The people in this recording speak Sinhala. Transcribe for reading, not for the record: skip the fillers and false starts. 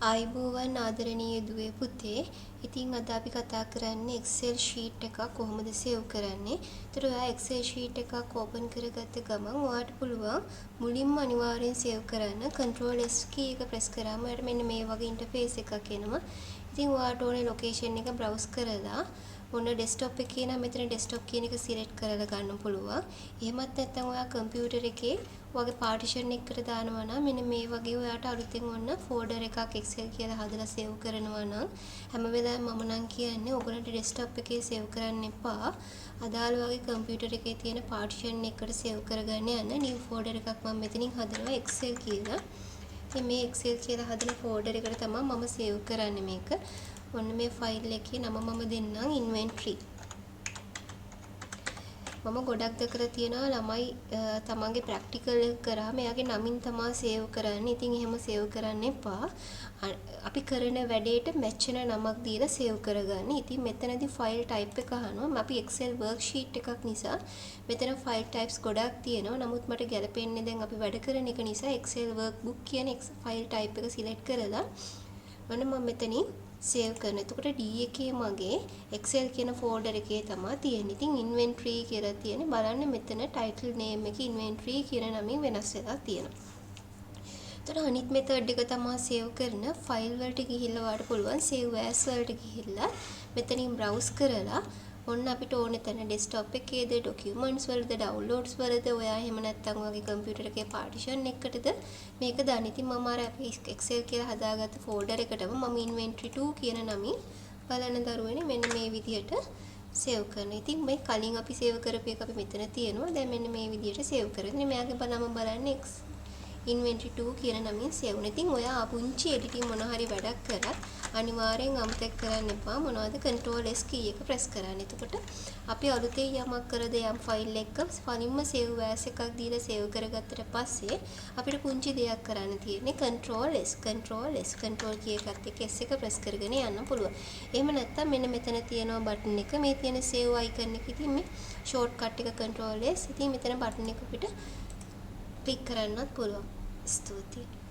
ආයුබෝවන් ආදරණීය දුවේ පුතේ. ඉතින් අද අපි කතා කරන්නේ Excel sheet එකක් කොහොමද සේව් කරන්නේ. ඒතර ඔයා Excel sheet එකක් ඕපන් කරගත්ත ගමන් ඔයාට පුළුවන් මුලින්ම අනිවාර්යෙන් සේව් කරන්න Control S key එක ප්‍රෙස් කරාම ඔයාට මෙන්න මේ වගේ ඉන්ටර්ෆේස් එකක් එනවා. ඉතින් ඔයාට ඕනේ ලොකේෂන් එක browse කරලා ඔන්න ඩෙස්ක්ටොප් එකේ නම් මෙතන ඩෙස්ක්ටොප් කියන එක සිලෙක්ට් කරලා ගන්න පුළුවන්. එහෙමත් නැත්නම් ඔයා කම්පියුටර් එකේ ඔයාගේ පාටිෂන් එකකට දානවා නම් මෙන්න මේ වගේ ඔයාට අලුතෙන් ඔන්න ෆෝල්ඩර් එකක් Excel කියලා හදලා සේව් කරනවා නම් හැම වෙලාවෙම මම නම් කියන්නේ ඔයගොල්ලන්ට ඩෙස්ක්ටොප් එකේ සේව් කරන්න එපා. අදාළ වගේ කම්පියුටර් එකේ තියෙන පාටිෂන් එකකට සේව් කරගන්න යන්න new ෆෝල්ඩර් එකක් මම මෙතනින් හදනවා Excel කියලා. ඉතින් මේ Excel කියලා හදන ෆෝල්ඩර් එකට තමයි මම සේව් කරන්නේ මේක. ඔන්න මේ ෆයිල් එකේ නම මම දෙන්නම් inventory. මම ගොඩක් දැකලා තියෙනවා ළමයි තමන්ගේ ප්‍රැක්ටිකල් එක කරාම එයාගේ නමින් තමයි සේව් කරන්නේ. ඉතින් එහෙම සේව් කරන්න එපා. අපි කරන වැඩේට මැච් වෙන නමක් දීලා සේව් කරගන්න. ඉතින් මෙතනදී ෆයිල් ටයිප් එක අහනවා. අපි Excel worksheet එකක් නිසා මෙතන ෆයිල් ටයිප්ස් ගොඩක් තියෙනවා. නමුත් මට ගැලපෙන්නේ දැන් අපි වැඩ කරන එක නිසා Excel workbook කියන ෆයිල් ටයිප් එක සිලෙක්ට් කරලා ඔන්න මම මෙතනින් සේව් කරන. එතකොට D එකේ මගේ Excel කියන ෆෝල්ඩර් එකේ තමයි තියෙන්නේ. ඉතින් inventory කියලා තියෙන්නේ. බලන්න මෙතන title name එකේ inventory කියන නමින් වෙනස් වෙලා තියෙනවා. එතකොට අනිත් මෙතඩ් එක තමයි සේව් කරන ෆයිල් වලට ගිහිල්ලා ඔයාලට පුළුවන් save as වලට ගිහිල්ලා මෙතනින් browse කරලා ඔන්න අපිට ඕනේ තැන desktop එකේද documents වලද downloads වලද ඔයා එහෙම නැත්නම් ඔයාගේ computer එකේ partition එකකටද මේක දාන්න. ඉතින් මම අර Excel කියලා හදාගත්ත folder එකටම මම inventory 2 කියන නමින් බලන දරුවනේ මෙන්න මේ විදිහට save කරනවා. ඉතින් මේ කලින් අපි save කරපු එක අපි මෙතන තියෙනවා. දැන් මෙන්න මේ විදිහට save කරගෙන මෙයාගේ බලම බලන්න inventory 2 කියන නමින් save වෙනවා. ඉතින් ඔයා ආපුංචි editing මොන හරි වැඩක් කරත් අනිවාර්යෙන් අමතක කරන්න එපා. මොනවද Control S key එක press කරන්න. එතකොට අපි අලුතෙන් යමක් කරද යම් ෆයිල් එකක කලින්ම save as එකක් දීලා save කරගත්තට පස්සේ අපිට පුංචි දෙයක් කරන්න තියෙන්නේ Control key එකත් එක්ක S එක press කරගෙන යන්න පුළුවන්. එහෙම නැත්නම් මෙන්න මෙතන තියෙනවා button එක. මේ තියෙන save icon එක ඉතින් මේ shortcut එක Control S. ඉතින් මෙතන button එක අපිට ක්ලික් කරන්නත් පුළුවන්. ස්තුතියි.